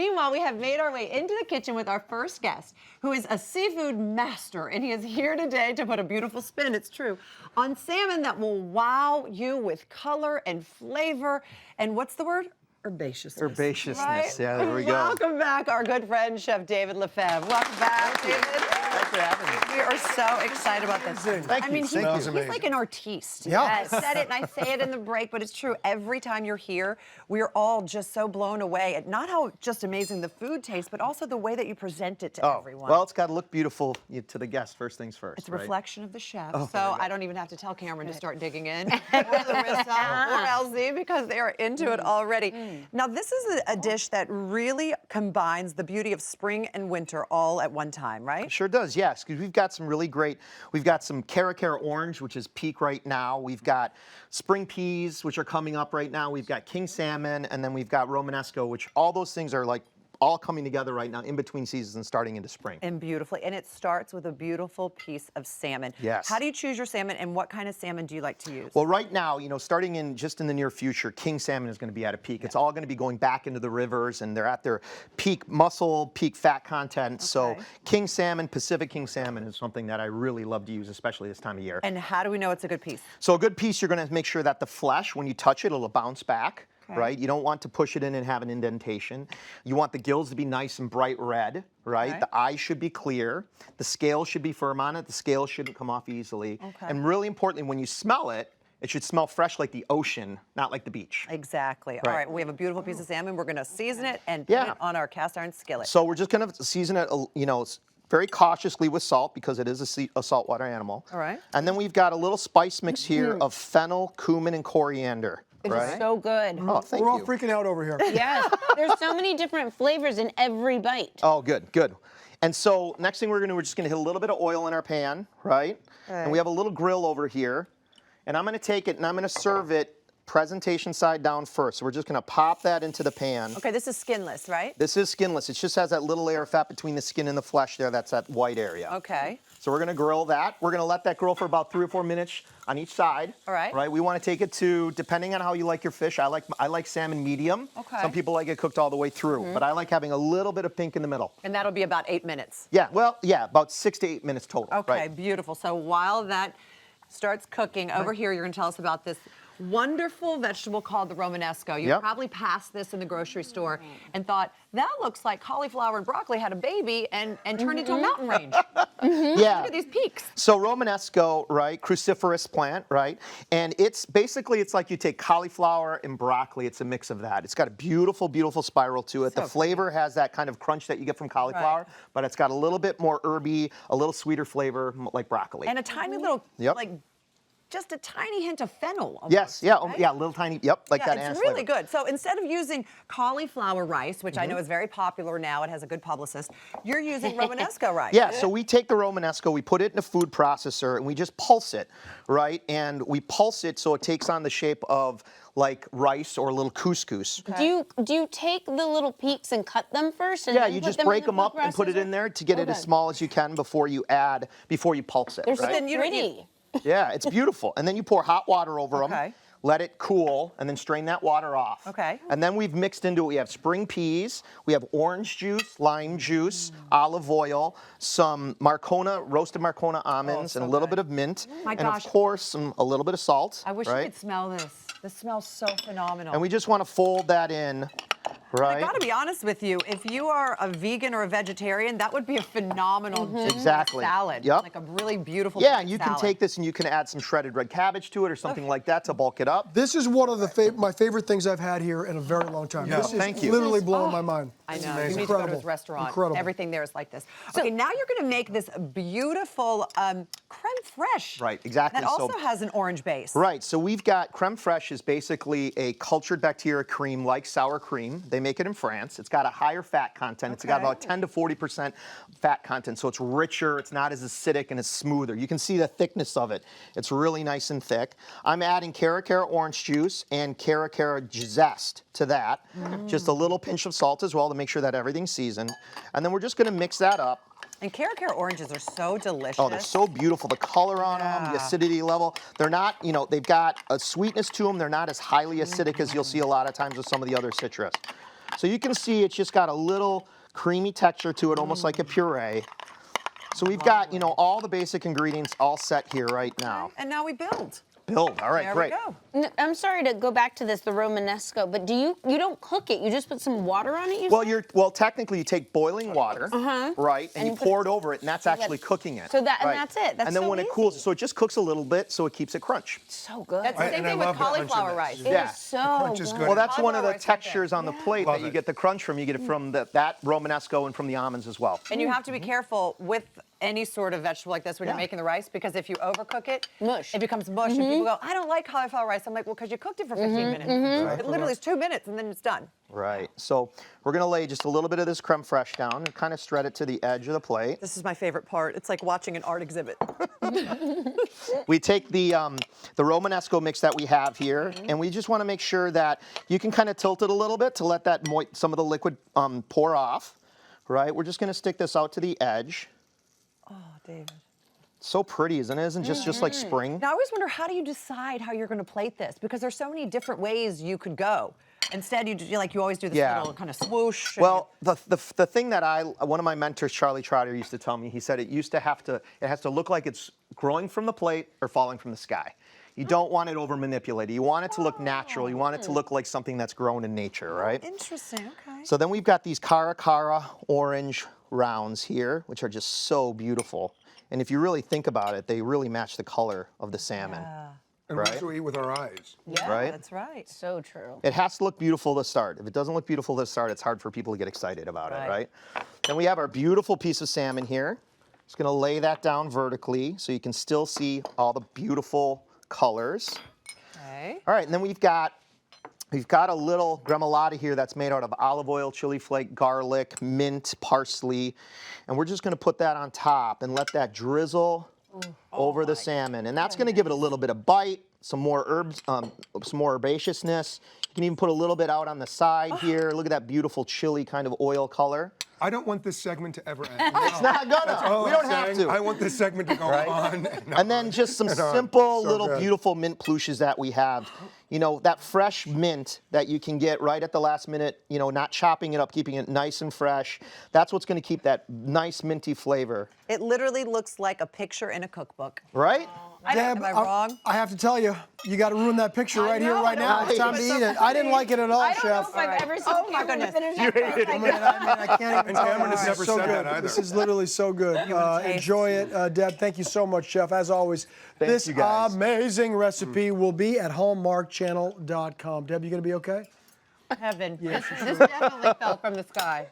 Meanwhile, we have made our way into the kitchen with our first guest, who is a seafood master, and he is here today to put a beautiful spin, it's true, on salmon that will wow you with color and flavor, and what's the word? Herbaceousness. Herbaceousness, right? yeah, there we go. Welcome back, our good friend, Chef David LeFevre. Welcome back, David. Thanks for having me. We are so excited about this. Thank you. He's like an artiste. Yeah. I said it and I say it in the break, but it's true. Every time you're here, we're all just so blown away at not how just amazing the food tastes, but also the way that you present it to everyone. Well, it's got to look beautiful to the guest, first things first. It's a reflection of the chef. Oh, so I don't even have to tell Cameron to start digging in, or Larissa or LZ, because they are into it already. Now, this is a dish that really combines the beauty of spring and winter all at one time, right? It sure does, yes, because we've got some really great, we've got some Cara orange, which is peak right now. We've got spring peas, which are coming up right now. We've got king salmon, and then we've got Romanesco, which all those things are like all coming together right now in between seasons and starting into spring. And beautifully. And it starts with a beautiful piece of salmon. Yes. How do you choose your salmon, and what kind of salmon do you like to use? Well, right now, starting in just in the near future, king salmon is going to be at a peak. Yeah. It's all going to be going back into the rivers, and they're at their peak muscle, peak fat content. Okay. So king salmon, Pacific king salmon is something that I really love to use, especially this time of year. And how do we know it's a good piece? So a good piece, you're going to make sure that the flesh, when you touch it, it'll bounce back. Right? You don't want to push it in and have an indentation. You want the gills to be nice and bright red, right? The eyes should be clear. The scale should be firm on it. The scale shouldn't come off easily. And really importantly, when you smell it, it should smell fresh like the ocean, not like the beach. Exactly. All right, we have a beautiful piece of salmon. We're going to season it and put it on our cast iron skillet. So we're just going to season it, very cautiously with salt, because it is a saltwater animal. All right. And then we've got a little spice mix here of fennel, cumin, and coriander. It's so good. Oh, thank you. We're all freaking out over here. Yes, there's so many different flavors in every bite. Oh, good, good. And so next thing we're just gonna hit a little bit of oil in our pan, right? And we have a little grill over here. And I'm gonna take it and I'm gonna serve it presentation side down first. So we're just gonna pop that into the pan. Okay, this is skinless, right? This is skinless. It just has that little layer of fat between the skin and the flesh there. That's that white area. Okay. So we're gonna grill that. We're gonna let that grill for about 3 or 4 minutes on each side. All right. Right. We want to take it to, depending on how you like your fish. I like salmon medium. Okay. Some people like it cooked all the way through, but I like having a little bit of pink in the middle. And that'll be about 8 minutes. Yeah. Well, yeah, about 6 to 8 minutes total. Okay, right? beautiful. So while that starts cooking, over here you're going to tell us about this wonderful vegetable called the Romanesco. You probably passed this in the grocery store and thought, that looks like cauliflower and broccoli had a baby and turned into a mountain range. Yeah. Look at these peaks. So Romanesco, right, cruciferous plant, right? And it's basically, it's like you take cauliflower and broccoli. It's a mix of that. It's got a beautiful, beautiful spiral to it. The flavor has that kind of crunch that you get from cauliflower, but it's got a little bit more herby, a little sweeter flavor like broccoli. And a tiny little, like, just a tiny hint of fennel. Almost, yes, yeah, right? yeah, little tiny, like that. It's really good. So instead of using cauliflower rice, which I know is very popular now, it has a good publicist, you're using Romanesco rice. Yeah, so we take the Romanesco, we put it in a food processor, and we just pulse it, right? And we pulse it so it takes on the shape of like rice or a little couscous. Okay. Do you take the little peaks and cut them first? And yeah, then you put just them break in them up and put it in there to get it as small as you can before you pulse it. They're right? so pretty. Yeah, it's beautiful. And then you pour hot water over them, let it cool, and then strain that water off. Okay. And then we've mixed into it, we have spring peas, we have orange juice, lime juice, olive oil, some roasted Marcona almonds, and a little bit of mint. My and gosh. of course, a little bit of salt. I wish you could smell this. This smells so phenomenal. And we just want to fold that in. Right. I got to be honest with you. If you are a vegan or a vegetarian, that would be a phenomenal salad. Yep. Like a really beautiful and you salad. can take this and you can add some shredded red cabbage to it or something like that to bulk it up. This is one of my favorite things I've had here in a very long time. Yeah. This is Thank you. literally blowing my mind. I know. You It's need to go to incredible. his restaurant. Incredible. Everything there is like this. Okay, now you're going to make this beautiful creme fraiche. Right, exactly. That also has an orange base. Right, so we've got creme fraiche is basically a cultured bacteria cream like sour cream. They make it in France. It's got a higher fat content. It's got about 10 to 40% fat content, so it's richer. It's not as acidic and it's smoother. You can see the thickness of it. It's really nice and thick. I'm adding Cara orange juice and Cara zest to that. Just a little pinch of salt as well to make sure that everything's seasoned. And then we're just gonna mix that up. And Cara oranges are so delicious. Oh, they're so beautiful. The color on them, the acidity level. They're not, they've got a sweetness to them. They're not as highly acidic as you'll see a lot of times with some of the other citrus. So you can see it's just got a little creamy texture to it, almost like a puree. So we've got, all the basic ingredients all set here right now. And now we build. Build, all right, There great. we go. I'm sorry to go back to this, the Romanesco, but you don't cook it. You just put some water on it. Well, technically you take boiling water, right, and you pour it over it, and that's actually cooking it. So that- and right. that's it. That's and then so when it easy. cools, so it just cooks a little bit, so it keeps it crunch. So good. That's the same And I thing with love the cauliflower crunchiness. rice. It Yeah. is so crunch is good. good. Well, that's one of the Cauliflower rice right textures there. on the plate Love that you it. get the crunch from. You get it from that Romanesco and from the almonds as well. And you have to be careful with any sort of vegetable like this when you're making the rice, because if you overcook it, Mush. it becomes mush. And people go, I don't like cauliflower rice. I'm like, well, because you cooked it for 15 minutes. It literally is 2 minutes and then it's done. Right. So we're going to lay just a little bit of this creme fraiche down and kind of spread it to the edge of the plate. This is my favorite part. It's like watching an art exhibit. We take the Romanesco mix that we have here, and we just want to make sure that you can kind of tilt it a little bit to let that some of the liquid pour off. Right. We're just going to stick this out to the edge. Oh, David. So pretty, isn't it? Isn't it just like spring? Now, I always wonder, how do you decide how you're going to plate this? Because there's so many different ways you could go. Instead, you always do this little kind of swoosh. and Well, the thing that one of my mentors, Charlie Trotter, used to tell me, he said it has to look like it's growing from the plate or falling from the sky. You don't want it over manipulated. You want it to look natural. You want it to look like something that's grown in nature, right? Interesting. Okay. So then we've got these Cara orange rounds here, which are just so beautiful. And if you really think about it, they really match the color of the salmon. And we also eat with our eyes. Yeah, right? that's right. So true. It has to look beautiful to start. If it doesn't look beautiful to start, it's hard for people to get excited about it, right? Then we have our beautiful piece of salmon here. Just gonna lay that down vertically so you can still see all the beautiful colors. Okay. All right, and then we've got a little gremolata here that's made out of olive oil, chili flake, garlic, mint, parsley, and we're just gonna put that on top and let that drizzle over the salmon. And that's gonna give it a little bit of bite, some more herbs, some more herbaceousness. You can even put a little bit out on the side here. Look at that beautiful chili kind of oil color. I don't want this segment to ever end. It's not gonna. We don't have to. I want this segment to go on. And then just some on. simple So little good. beautiful mint plushes that we have. That fresh mint that you can get right at the last minute, not chopping it up, keeping it nice and fresh. That's what's going to keep that nice minty flavor. It literally looks like a picture in a cookbook. Right? Am I wrong? I have to tell you, you got to ruin that picture right here, know, right now. I know. It's time to eat it. I didn't like it at all, I don't know Chef. if I've ever seen Oh, my Cameron goodness. finish You that. hated it. I can't even And tell you. Cameron has This never is so said good. that either. This is literally so good. wanna taste? Enjoy it, Deb. Thank you so much, Chef. As always, this you, guys. amazing recipe will be at hallmarkchannel.com. Deb, you gonna be okay? Heaven. This definitely fell from the sky.